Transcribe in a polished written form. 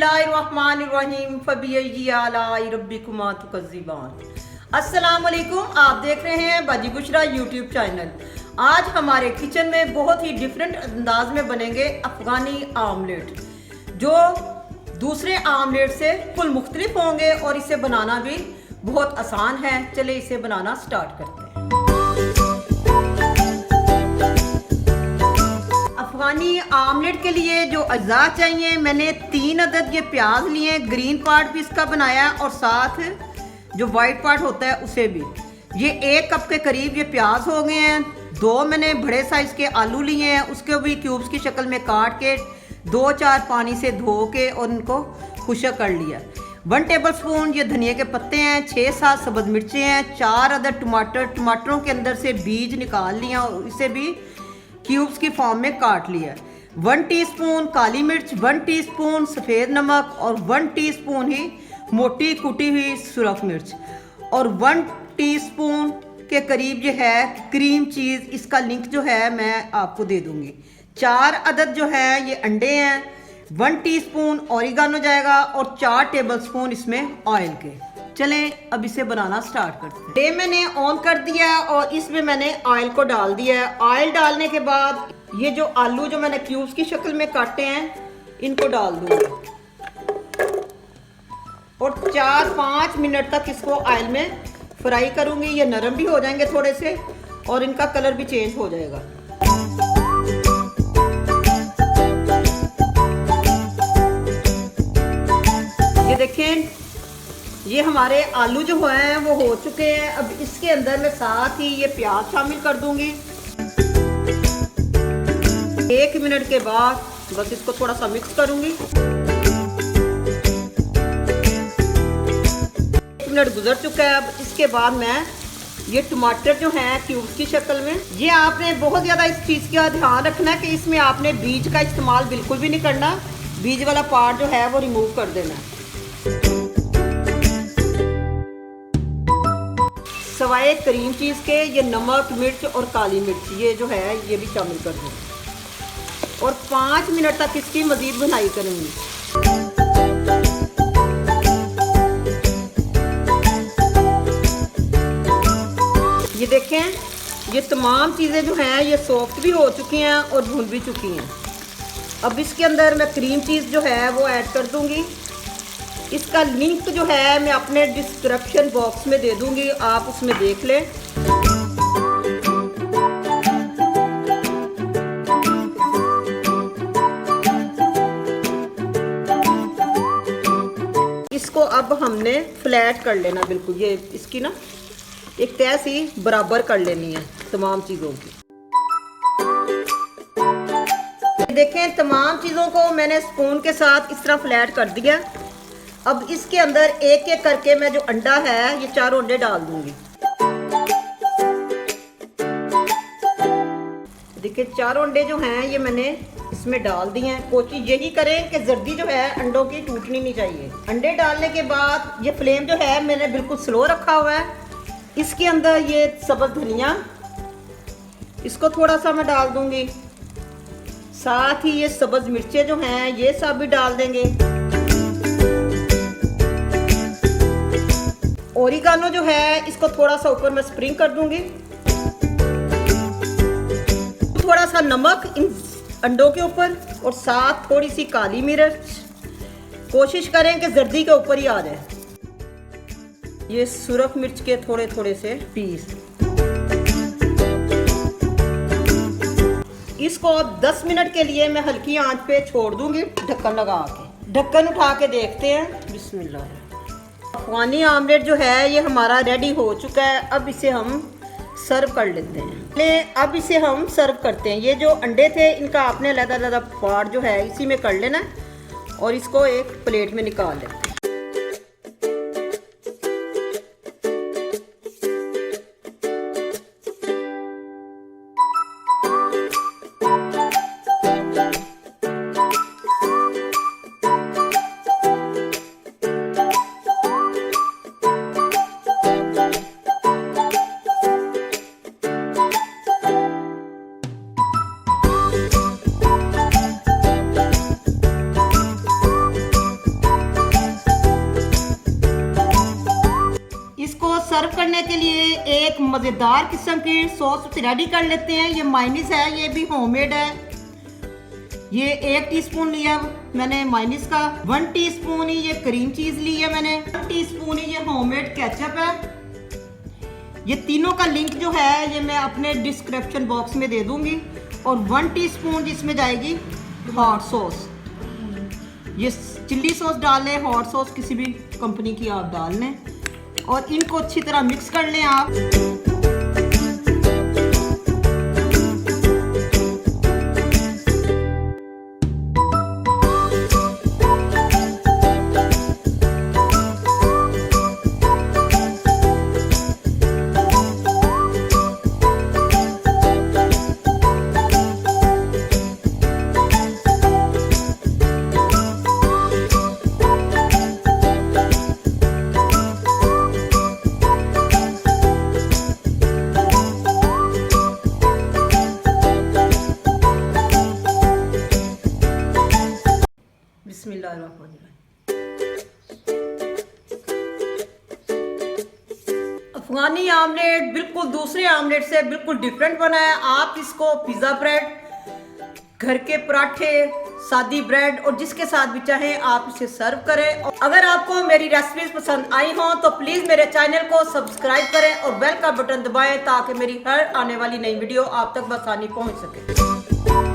बिस्मिल्लाहिर्रहमानिर्रहीम फबिय्यि आलाई रब्बिकुमा तुकज़्ज़िबान। अस्सलाम वालेकुम, आप देख रहे हैं बाजी बुशरा यूट्यूब चैनल। आज हमारे किचन में बहुत ही डिफरेंट अंदाज में बनेंगे अफगानी आमलेट, जो दूसरे आमलेट से फुल मुख्तलिफ होंगे और इसे बनाना भी बहुत आसान है। चले इसे बनाना स्टार्ट करते हैं। अफगानी आमलेट के लिए जो अज्जा चाहिए, मैंने 3 अदद ये प्याज लिए, ग्रीन पार्ट भी इसका बनाया और साथ जो वाइट पार्ट होता है उसे भी। ये 1 कप के करीब ये प्याज हो गए हैं। 2 मैंने बड़े साइज के आलू लिए हैं, उसके भी क्यूब्स की शक्ल में काट के 2-4 पानी से धो के और इनको खुशक कर लिया। 1 टेबल स्पून ये धनिया के पत्ते हैं, 6-7 सब्ज़ मिर्चें हैं, 4 अदद टमाटरों के अंदर से बीज निकाल लिया और इसे भी क्यूब्स की फॉर्म में काट लिया। 1 टीस्पून काली मिर्च, 1 टीस्पून सफ़ेद नमक और 1 टीस्पून ही मोटी कुटी हुई सुरख मिर्च और 1 टीस्पून के करीब जो है क्रीम चीज़। इसका लिंक जो है मैं आपको दे दूंगी। 4 अदद जो है ये अंडे हैं, 1 टीस्पून ऑरिगानो जाएगा और 4 टेबल स्पून इसमें ऑयल के। चलें अब इसे बनाना स्टार्ट करते हैं। ये मैंने ऑन कर दिया है और इसमें मैंने ऑयल को डाल दिया है। ऑयल डालने के बाद ये जो आलू जो मैंने क्यूब्स की शक्ल में काटे हैं इनको डाल दूंगी और 4-5 मिनट तक इसको ऑयल में फ्राई करूंगी। ये नरम भी हो जाएंगे थोड़े से और इनका कलर भी चेंज हो जाएगा। ये देखें, ये हमारे आलू जो हैं वो हो चुके हैं। अब इसके अंदर मैं साथ ही ये प्याज शामिल कर दूंगी। 1 मिनट के बाद बस इसको थोड़ा सा मिक्स करूंगी। 1 मिनट गुजर चुका है। अब इसके बाद मैं ये टमाटर जो हैं क्यूब्स की शक्ल में, ये आपने बहुत ज़्यादा इस चीज़ का ध्यान रखना है कि इसमें आपने बीज का इस्तेमाल बिल्कुल भी नहीं करना। बीज वाला पार्ट जो है वो रिमूव कर देना है। सवाए क्रीम चीज़ के ये नमक, मिर्च और काली मिर्च ये जो है ये भी शामिल कर दूँगी और 5 मिनट तक इसकी मज़ीद भुनाई करूँगी। ये देखें, ये तमाम चीज़ें जो हैं ये सॉफ्ट भी हो चुकी हैं और भुन भी चुकी हैं। अब इसके अंदर मैं क्रीम चीज़ जो है वो ऐड कर दूँगी। इसका लिंक जो है मैं अपने डिस्क्रिप्शन बॉक्स में दे दूंगी, आप उसमें देख लें। इसको अब हमने फ्लैट कर लेना बिल्कुल। ये इसकी ना एक तय सी बराबर कर लेनी है तमाम चीज़ों की। देखें, तमाम चीज़ों को मैंने स्पून के साथ इस तरह फ्लैट कर दिया। अब इसके अंदर एक एक करके मैं जो अंडा है ये 4 अंडे डाल दूंगी। देखिए 4 अंडे जो हैं ये मैंने इसमें डाल दिए हैं। कोशिश यही करें कि जर्दी जो है अंडों की टूटनी नहीं चाहिए। अंडे डालने के बाद ये फ्लेम जो है मैंने बिल्कुल स्लो रखा हुआ है। इसके अंदर ये सब्ज़ धनिया, इसको थोड़ा सा मैं डाल दूंगी। साथ ही ये सब्ज़ मिर्चें जो हैं ये सब भी डाल देंगे। ओरिगानो जो है इसको थोड़ा सा ऊपर मैं स्प्रिंग कर दूंगी। थोड़ा सा नमक इन अंडों के ऊपर और साथ थोड़ी सी काली मिर्च। कोशिश करें कि जर्दी के ऊपर ही आ जाए। ये सुरख मिर्च के थोड़े थोड़े से पीस। इसको अब 10 मिनट के लिए मैं हल्की आंच पे छोड़ दूंगी ढक्कन लगा के। ढक्कन उठा के देखते हैं। बिस्मिल्लाह। अफगानी आमलेट जो है ये हमारा रेडी हो चुका है। अब इसे हम सर्व कर लेते हैं। अब इसे हम सर्व करते हैं। ये जो अंडे थे इनका आपने अलग-अलग पार्ट जो है इसी में कर लेना है और इसको एक प्लेट में निकाल लेते हैं। के लिए एक मज़ेदार किस्म की सॉस रेडी कर लेते हैं। ये मायोनीज है, ये भी होममेड है। ये 1 टीस्पून लिया मैंने मायोनीज का, 1 टीस्पून ही ये क्रीम चीज़ ली है मैंने, 1 टीस्पून ही ये होममेड केचप है। ये तीनों का लिंक जो है ये मैं अपने डिस्क्रिप्शन बॉक्स में दे दूंगी। और 1 टीस्पून जिसमें जाएगी हॉट सॉस। ये चिल्ली सॉस डाल लें, हॉट सॉस किसी भी कंपनी की आप डाल लें और इनको अच्छी तरह मिक्स कर लें आप। अफगानी आमलेट बिल्कुल दूसरे आमलेट से बिल्कुल डिफरेंट बना है। आप इसको पिज़्ज़ा ब्रेड, घर के पराठे, सादी ब्रेड और जिसके साथ भी चाहें आप इसे सर्व करें। और अगर आपको मेरी रेसिपीज पसंद आई हो तो प्लीज़ मेरे चैनल को सब्सक्राइब करें और बेल का बटन दबाएं ताकि मेरी हर आने वाली नई वीडियो आप तक बआसानी पहुंच सके।